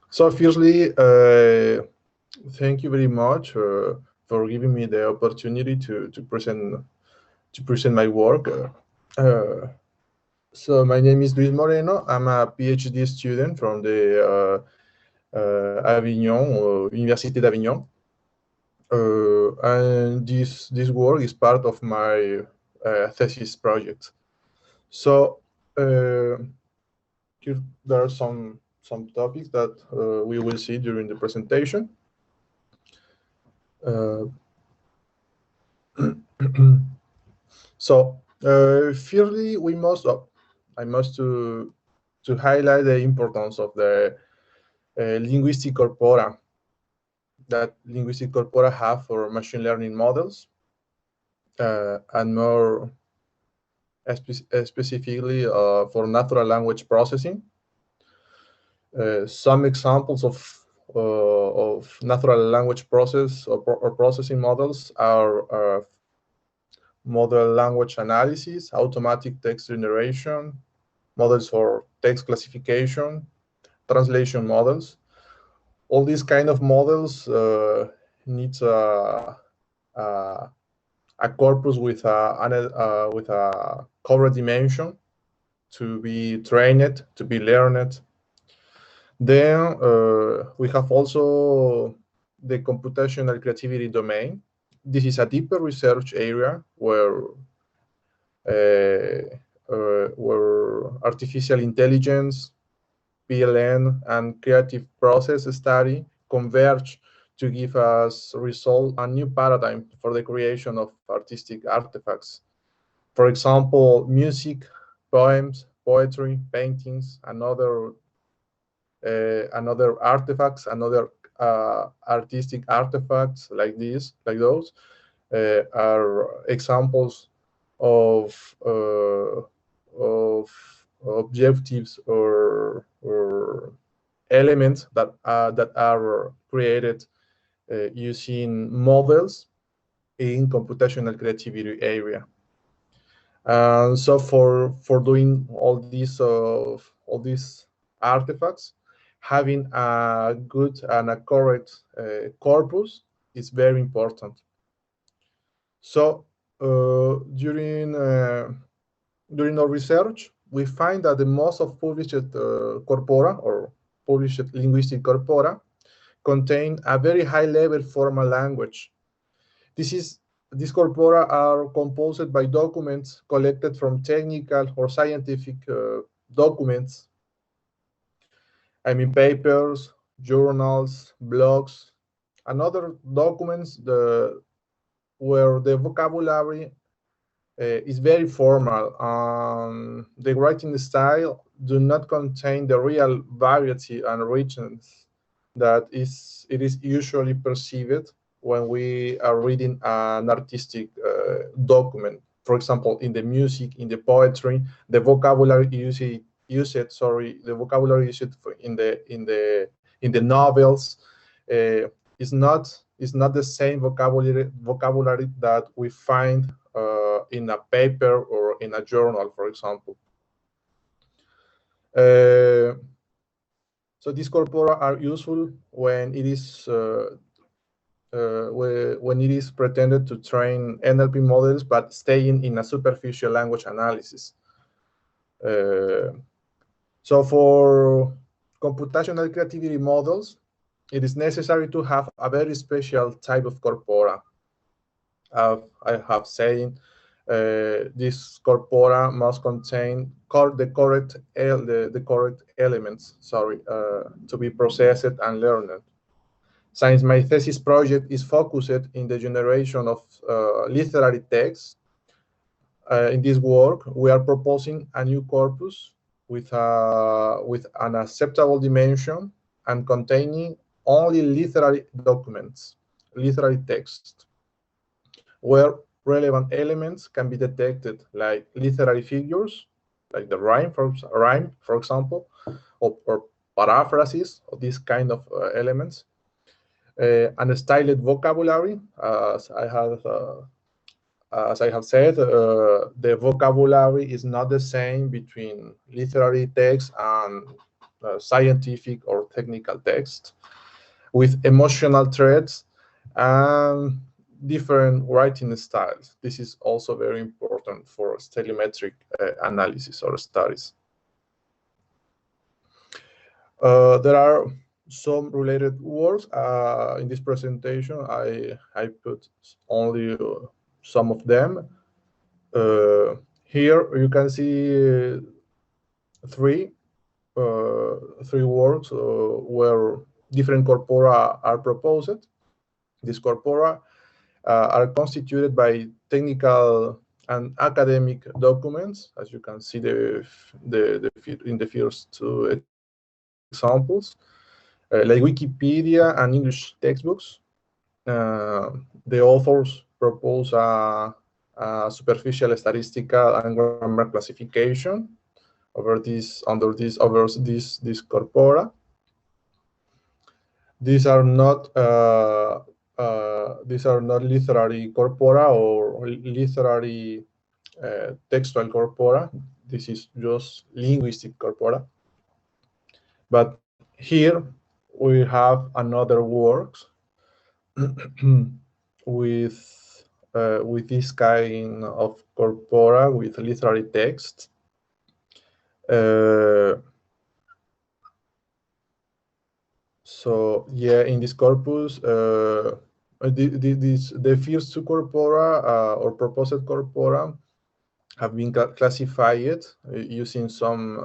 So firstly, thank you very much for giving me the opportunity to present my work. So my name is Luis Moreno. I'm a PhD student from the Avignon, Université d'Avignon. And this work is part of my thesis project. So here there are some topics that we will see during the presentation. So firstly, I must to highlight the importance of the linguistic corpora that linguistic corpora have for machine learning models, and more specifically for natural language processing. Some examples of natural language process or processing models are model language analysis, automatic text generation, models for text classification, translation models. All these kind of models needs a corpus with a coverage dimension to be trained, to be learned. Then we have also the computational creativity domain. This is a deeper research area where artificial intelligence, PLN, and creative process study converge to give us a new paradigm for the creation of artistic artifacts. For example, music, poems, poetry, paintings, and other artifacts, another artistic artifacts like those are examples of objectives or elements that are created using models in computational creativity area. So for doing all these artifacts, having a good and a correct corpus is very important. So during our research, we find that the most of published corpora or published linguistic corpora contain a very high-level formal language. These corpora are composed by documents collected from technical or scientific documents. I mean, papers, journals, blogs, and other documents where the vocabulary is very formal. The writing style do not contain the real variety and richness that it is usually perceived when we are reading an artistic document. For example, in the music, in the poetry, the vocabulary used in the novels is not the same vocabulary that we find in a paper or in a journal, for example. So these corpora are useful when it is pretended to train NLP models, but staying in a superficial language analysis. So for computational creativity models, it is necessary to have a very special type of corpora. I have said this corpora must contain the correct elements, to be processed and learned. Since my thesis project is focused in the generation of literary text, in this work we are proposing a new corpus with an acceptable dimension and containing only literary documents, literary text, where relevant elements can be detected, like literary figures, like the rhyme, for example, or paraphrases, or these kind of elements, and a styled vocabulary. As I have said, the vocabulary is not the same between literary text and scientific or technical text with emotional threads and different writing styles. This is also very important for stylometric analysis or studies. There are some related works in this presentation. I put only some of them. Here you can see three works where different corpora are proposed. These corpora are constituted by technical and academic documents, as you can see in the first two examples, like Wikipedia and English textbooks. The authors propose a superficial statistical and grammar classification over this corpora. These are not literary corpora or literary textual corpora. This is just linguistic corpora. But here we have another works with this kind of corpora with literary text. So yeah, in this corpus, the first two corpora or proposed corpora have been classified using some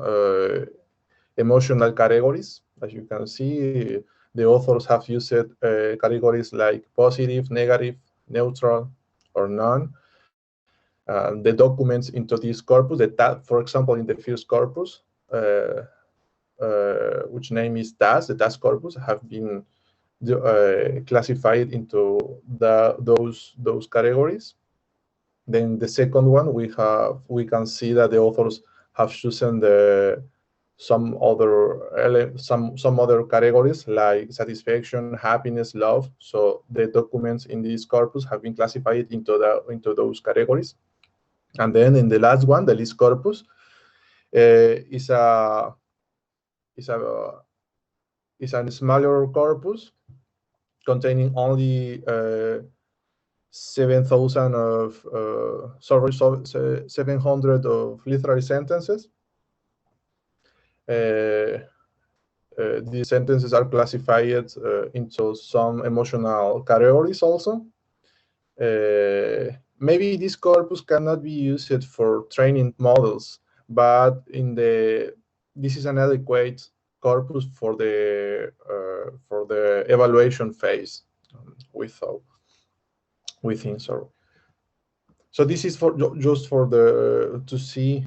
emotional categories. As you can see, the authors have used categories like positive, negative, neutral, or none. The documents into this corpus, for example, in the first corpus, which name is task, the task corpus, have been classified into those categories. Then the second one, we can see that the authors have chosen some other categories like satisfaction, happiness, love. So the documents in this corpus have been classified into those categories. And then in the last one, the list corpus, is a smaller corpus containing only 700 of literary sentences. These sentences are classified into some emotional categories also. Maybe this corpus cannot be used for training models, but this is an adequate corpus for the evaluation phase within. So this is just to see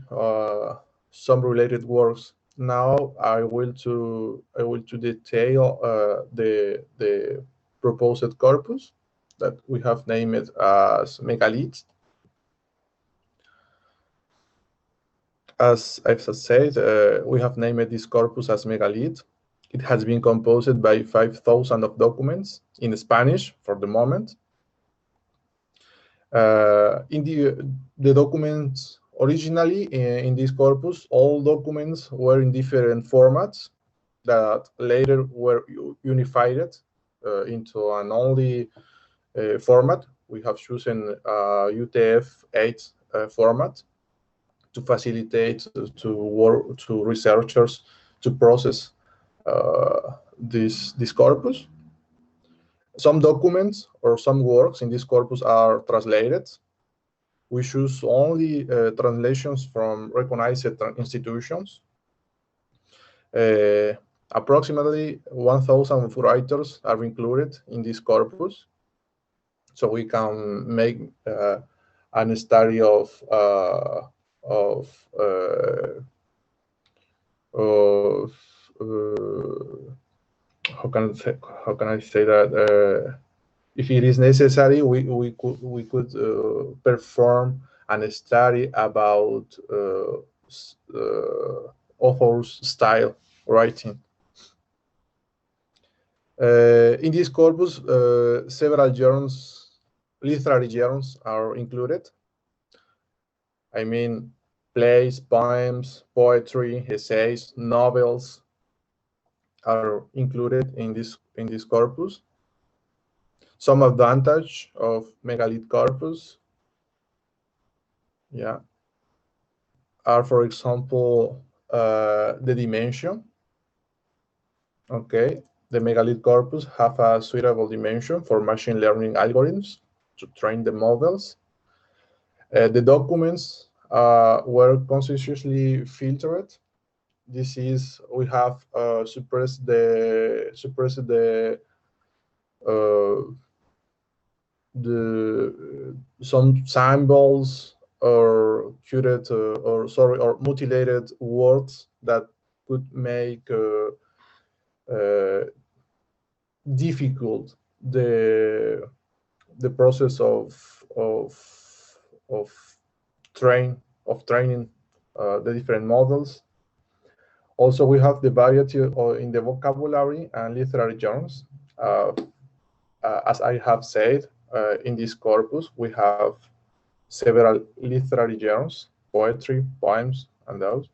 some related works. Now I will to detail the proposed corpus that we have named as Megalite. As I've said, we have named this corpus as Megalite. It has been composed by 5,000 of documents in Spanish for the moment. In the documents originally in this corpus, all documents were in different formats that later were unified into an only format. We have chosen UTF-8 format to facilitate to researchers to process this corpus. Some documents or some works in this corpus are translated. We choose only translations from recognized institutions. Approximately 1,000 writers are included in this corpus, so we can make a study of how can I say that? If it is necessary, we could perform a study about author's style writing. In this corpus, several genres, literary genres, are included. I mean, plays, poems, poetry, essays, novels, are included in this corpus. Some advantage of Megalite corpus, yeah, are, for example, the dimension. Okay, the Megalite corpus have a suitable dimension for machine learning algorithms to train the models. The documents were consciously filtered. This is, we have suppressed some symbols or curated or mutilated words that could make difficult the process of training the different models. Also, we have the variety in the vocabulary and literary genres. As I have said, in this corpus, we have several literary genres, poetry, poems, and those.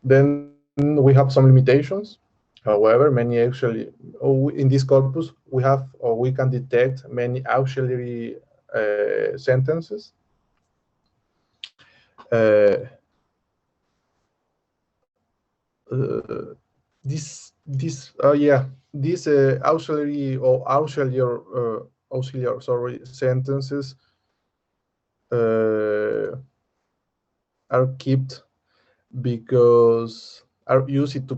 Then we have some limitations. However, many actually, in this corpus, we have, or we can detect many auxiliary sentences. These auxiliary or auxiliary sentences are kept because are used to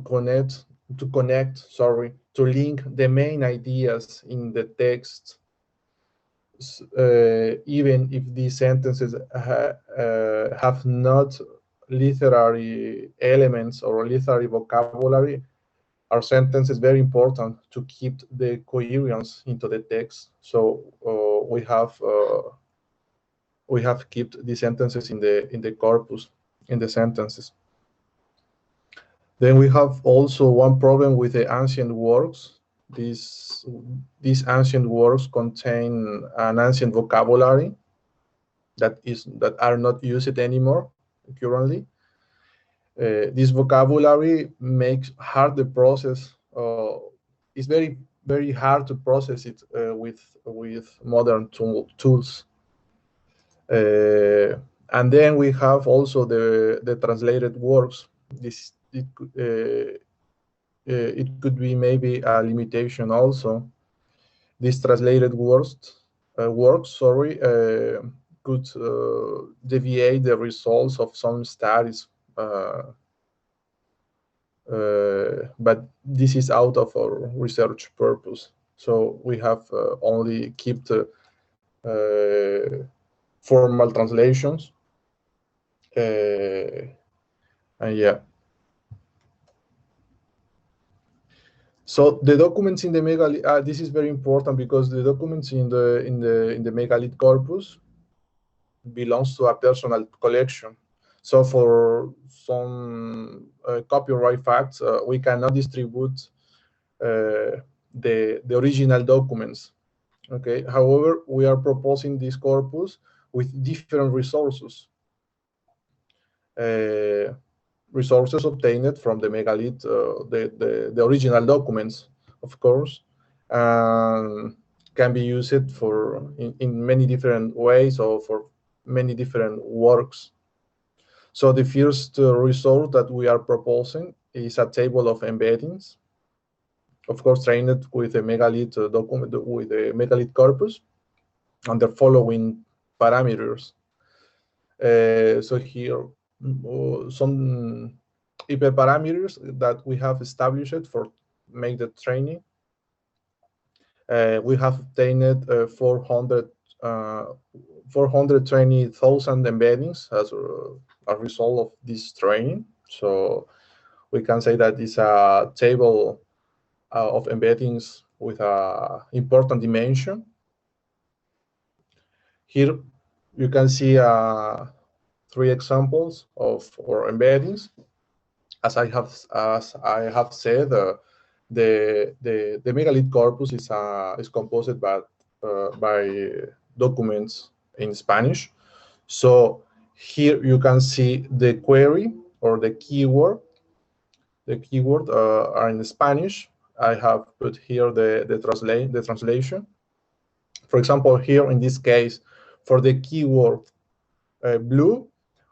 link the main ideas in the text, even if these sentences have not literary elements or literary vocabulary. Our sentence is very important to keep the coherence into the text. So we have kept the sentences in the corpus, in the sentences. Then we have also one problem with the ancient works. These ancient works contain an ancient vocabulary that are not used anymore currently. This vocabulary makes hard the process. It's very, very hard to process it with modern tools. And then we have also the translated works. It could be maybe a limitation also. These translated works could deviate the results of some studies. But this is out of our research purpose. So we have only kept formal translations. And yeah. So the documents in the Megalite, this is very important because the documents in the Megalite corpus belongs to a personal collection. So for some copyright facts, we cannot distribute the original documents. Okay. However, we are proposing this corpus with different resources. Resources obtained from the Megalite, the original documents, of course, can be used in many different ways or for many different works. So the first resource that we are proposing is a table of embeddings, of course, trained with a Megalite document, with a Megalite corpus, and the following parameters. So here, some hyperparameters that we have established for make the training. We have obtained 420,000 embeddings as a result of this training. So we can say that it's a table of embeddings with an important dimension. Here you can see 3 examples of our embeddings. As I have said, the Megalite corpus is composed by documents in Spanish. So here you can see the query or the keyword The keyword are in Spanish. I have put here the translation. For example, here in this case, for the keyword blue,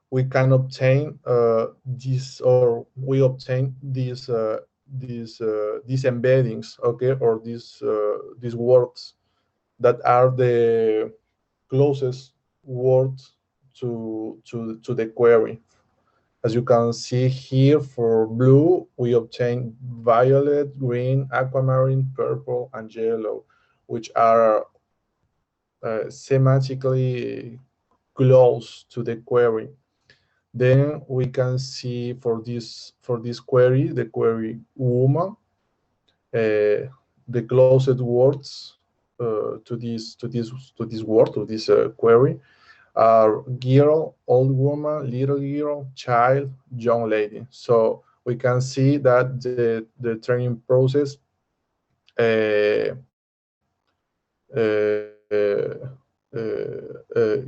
we can obtain this, or we obtain these embeddings, okay, or these words that are the closest words to the query. As you can see here, for blue, we obtain violet, green, aquamarine, purple, and yellow, which are semantically close to the query. Then we can see for this query, the query woman, the closest words to this word, to this query, are girl, old woman, little girl, child, young lady. So we can see that the training process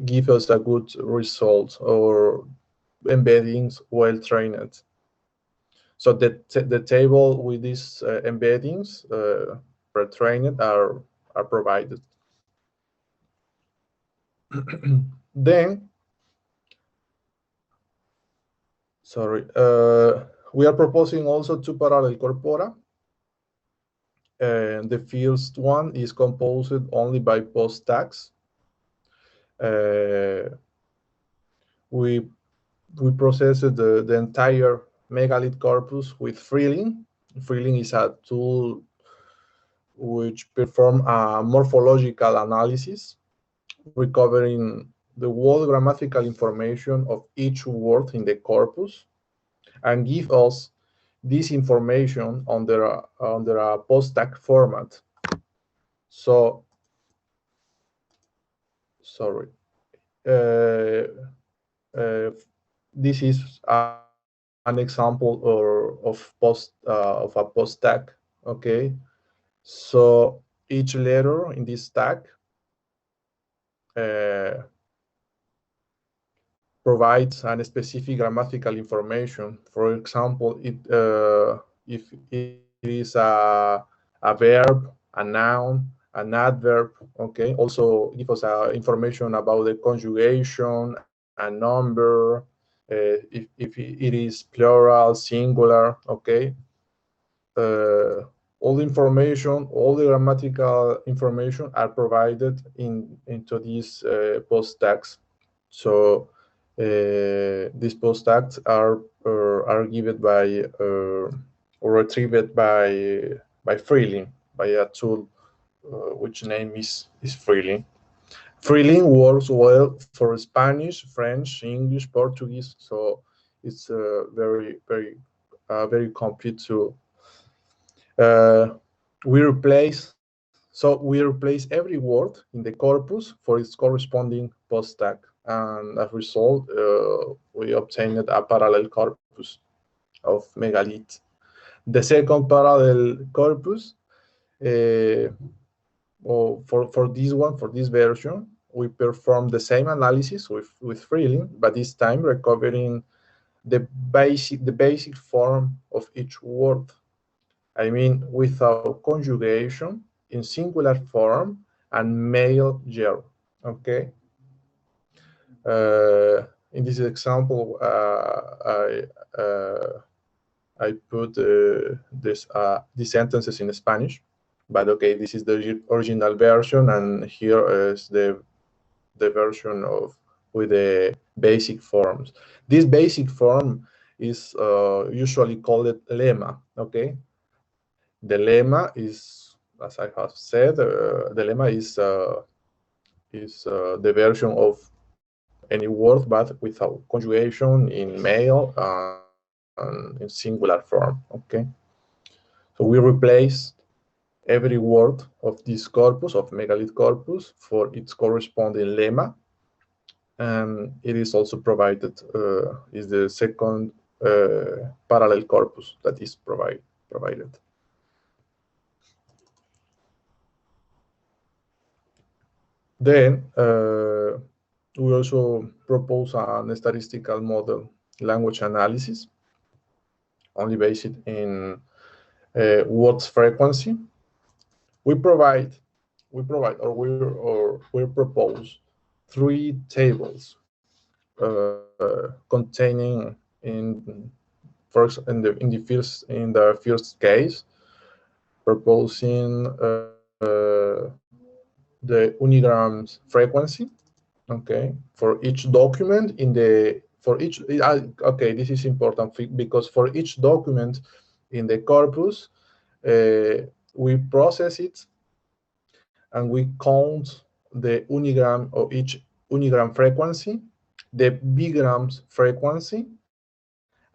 give us a good result, or embeddings well trained. So the table with these embeddings pre-trained are provided. Then, sorry, we are proposing also two parallel corpora. And the first one is composed only by post tags. We processed the entire Megalite corpus with Freeling. Freeling is a tool which performs a morphological analysis, recovering the whole grammatical information of each word in the corpus, and give us this information under a post tag format. So, sorry. This is an example of a post tag. Okay, so each letter in this tag provides a specific grammatical information. For example, if it is a verb, a noun, an adverb, okay. Also give us information about the conjugation, a number, if it is plural, singular, okay. All the information, all the grammatical information are provided into these post tags. So these post tags are given by or retrieved by Freeling, by a tool which name is Freeling. Freeling works well for Spanish, French, English, Portuguese. So it's a very complete tool. We replace every word in the corpus for its corresponding post tag, and as a result, we obtained a parallel corpus of Megalite. The second parallel corpus, for this version, we perform the same analysis with Freeling, but this time recovering the basic form of each word. I mean, without conjugation, in singular form, and male gerund. Okay. In this example, I put these sentences in Spanish, but okay, this is the original version, and here is the version with the basic forms. This basic form is usually called lemma. Okay. The lemma is, as I have said, the lemma is the version of any word, but without conjugation, in male and in singular form. Okay, so we replace every word of this corpus, of Megalite corpus, for its corresponding lemma, and it is also provided, is the second parallel corpus that is provided. Then we also propose a statistical model language analysis. only based in words frequency. We propose 3 tables containing in the first case, proposing the unigrams frequency, okay, for each document okay, this is important because for each document in the corpus, we process it and we count the unigram of each unigram frequency, the bigrams frequency,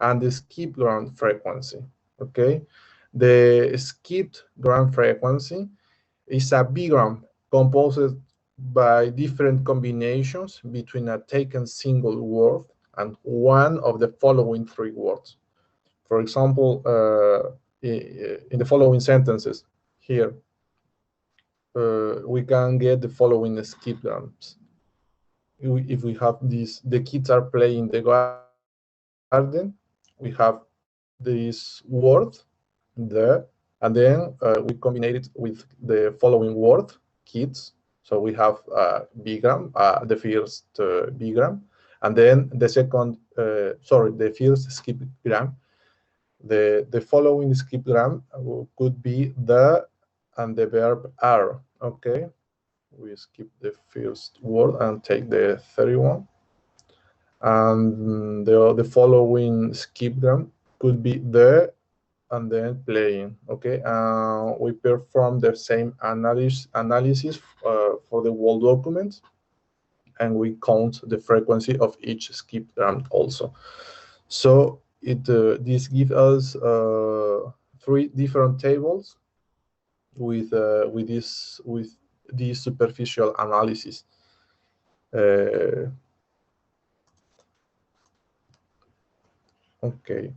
and the skip gram frequency. Okay, the skipped gram frequency is a bigram composed by different combinations between a taken single word and one of the following 3 words. For example, in the following sentences here, we can get the following skip grams. If we have this, the kids are playing the garden, we have this word there, and then we combine it with the following word, kids. So we have bigram, the first bigram, and then the second, the first skip gram. The following skip gram could be the and the verb are. Okay, we skip the first word and take the 31. And the following skip gram could be the and then playing. Okay, we perform the same analysis for the whole document, and we count the frequency of each skip gram also. So this gives us 3 different tables with this superficial analysis. Okay.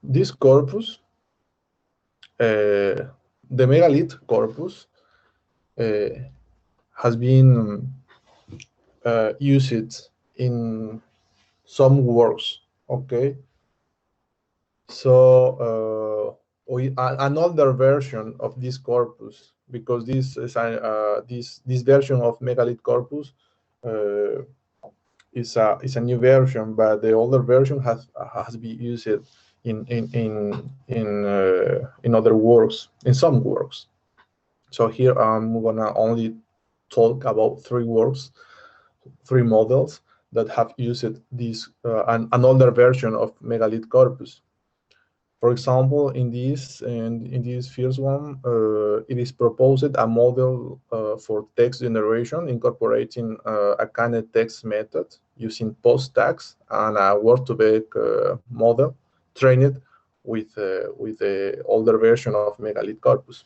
This corpus, the Megalite corpus, has been used in some works. Okay. So an older version of this corpus, because this is this version of Megalite corpus is a new version, but the older version has been used in other works, in some works. So here I'm gonna only talk about 3 works, 3 models that have used this an older version of Megalite corpus. For example, in this first one, it is proposed a model for text generation incorporating a canned text method using post tags and a word-to-vec model trained with the older version of Megalite corpus.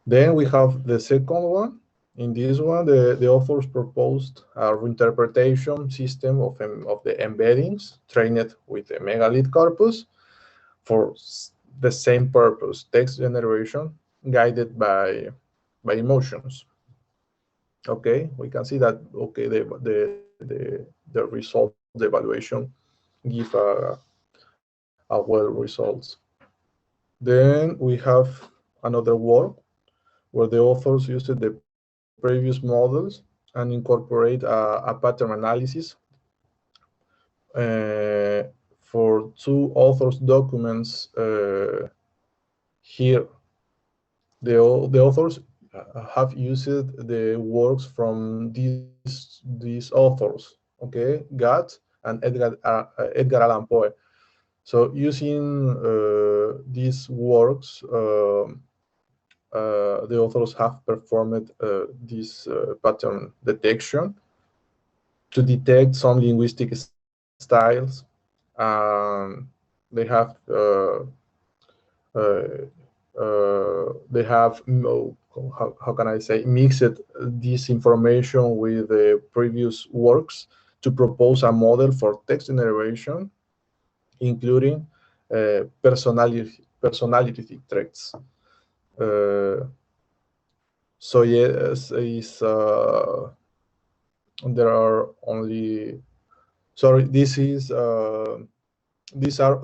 Then we have the second one. In this one, the authors proposed a reinterpretation system of the embeddings trained with the Megalite corpus for the same purpose, text generation guided by emotions. Okay, we can see that, okay, the result, the evaluation give a well results. Then we have another work where the authors used the previous models and incorporate a pattern analysis for 2 authors' documents. Here, the authors have used the works from these authors, okay, Gatt and Edgar Allan Poe. So using these works, the authors have performed this pattern detection to detect some linguistic styles. They have how can I say, mixed this information with the previous works to propose a model for text generation, including personality traits. So yes, there are only sorry, these are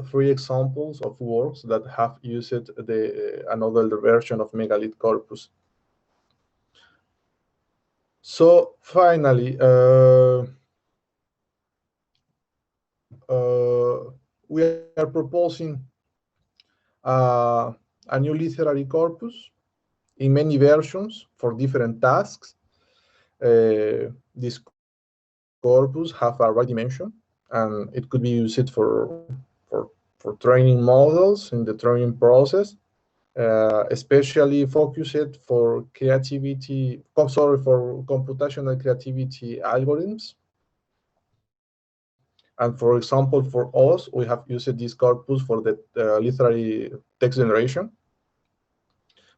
3 examples of works that have used another version of Megalite corpus. So finally, we are proposing a new literary corpus in many versions for different tasks. This corpus have a right dimension, and it could be used for training models in the training process, especially focused for creativity, for computational creativity algorithms. And for example, for us, we have used this corpus for the literary text generation,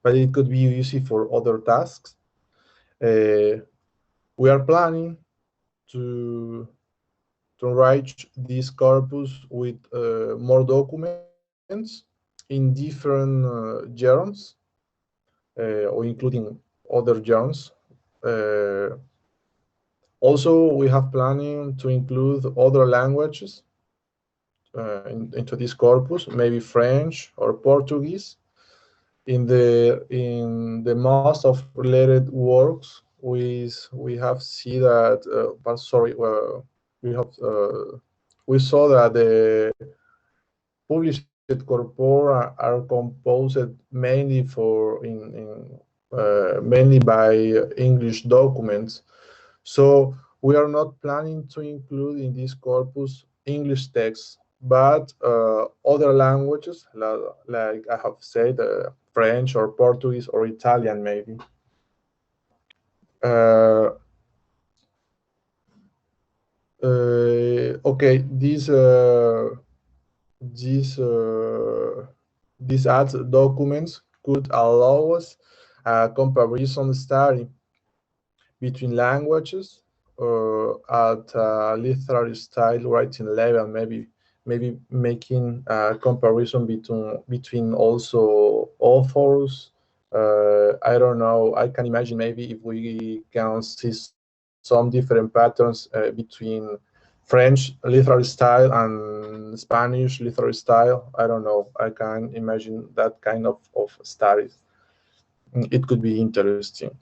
but it could be used for other tasks. We are planning to write this corpus with more documents in different genres, or including other genres. Also, we have planning to include other languages into this corpus, maybe French or Portuguese. In the most of related works, we have seen that. We saw that the published corpora are composed mainly mainly by English documents. So we are not planning to include in this corpus English texts, but other languages, like I have said, French or Portuguese or Italian, maybe. Okay, these ads documents could allow us a comparison study between languages at literary style writing level, maybe making a comparison between also authors. I don't know. I can imagine maybe if we can see some different patterns between French literary style and Spanish literary style. I don't know. I can imagine that kind of studies. It could be interesting.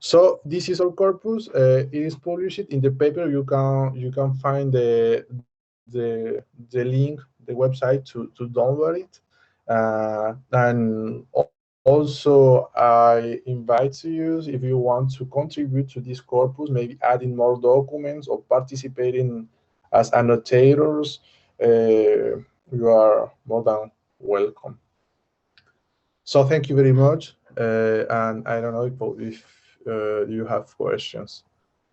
So this is our corpus. It is published in the paper. You can find the link, the website to download it. And also, I invite you, if you want to contribute to this corpus, maybe adding more documents or participating as annotators, you are more than welcome. So thank you very much. And I don't know if you have questions.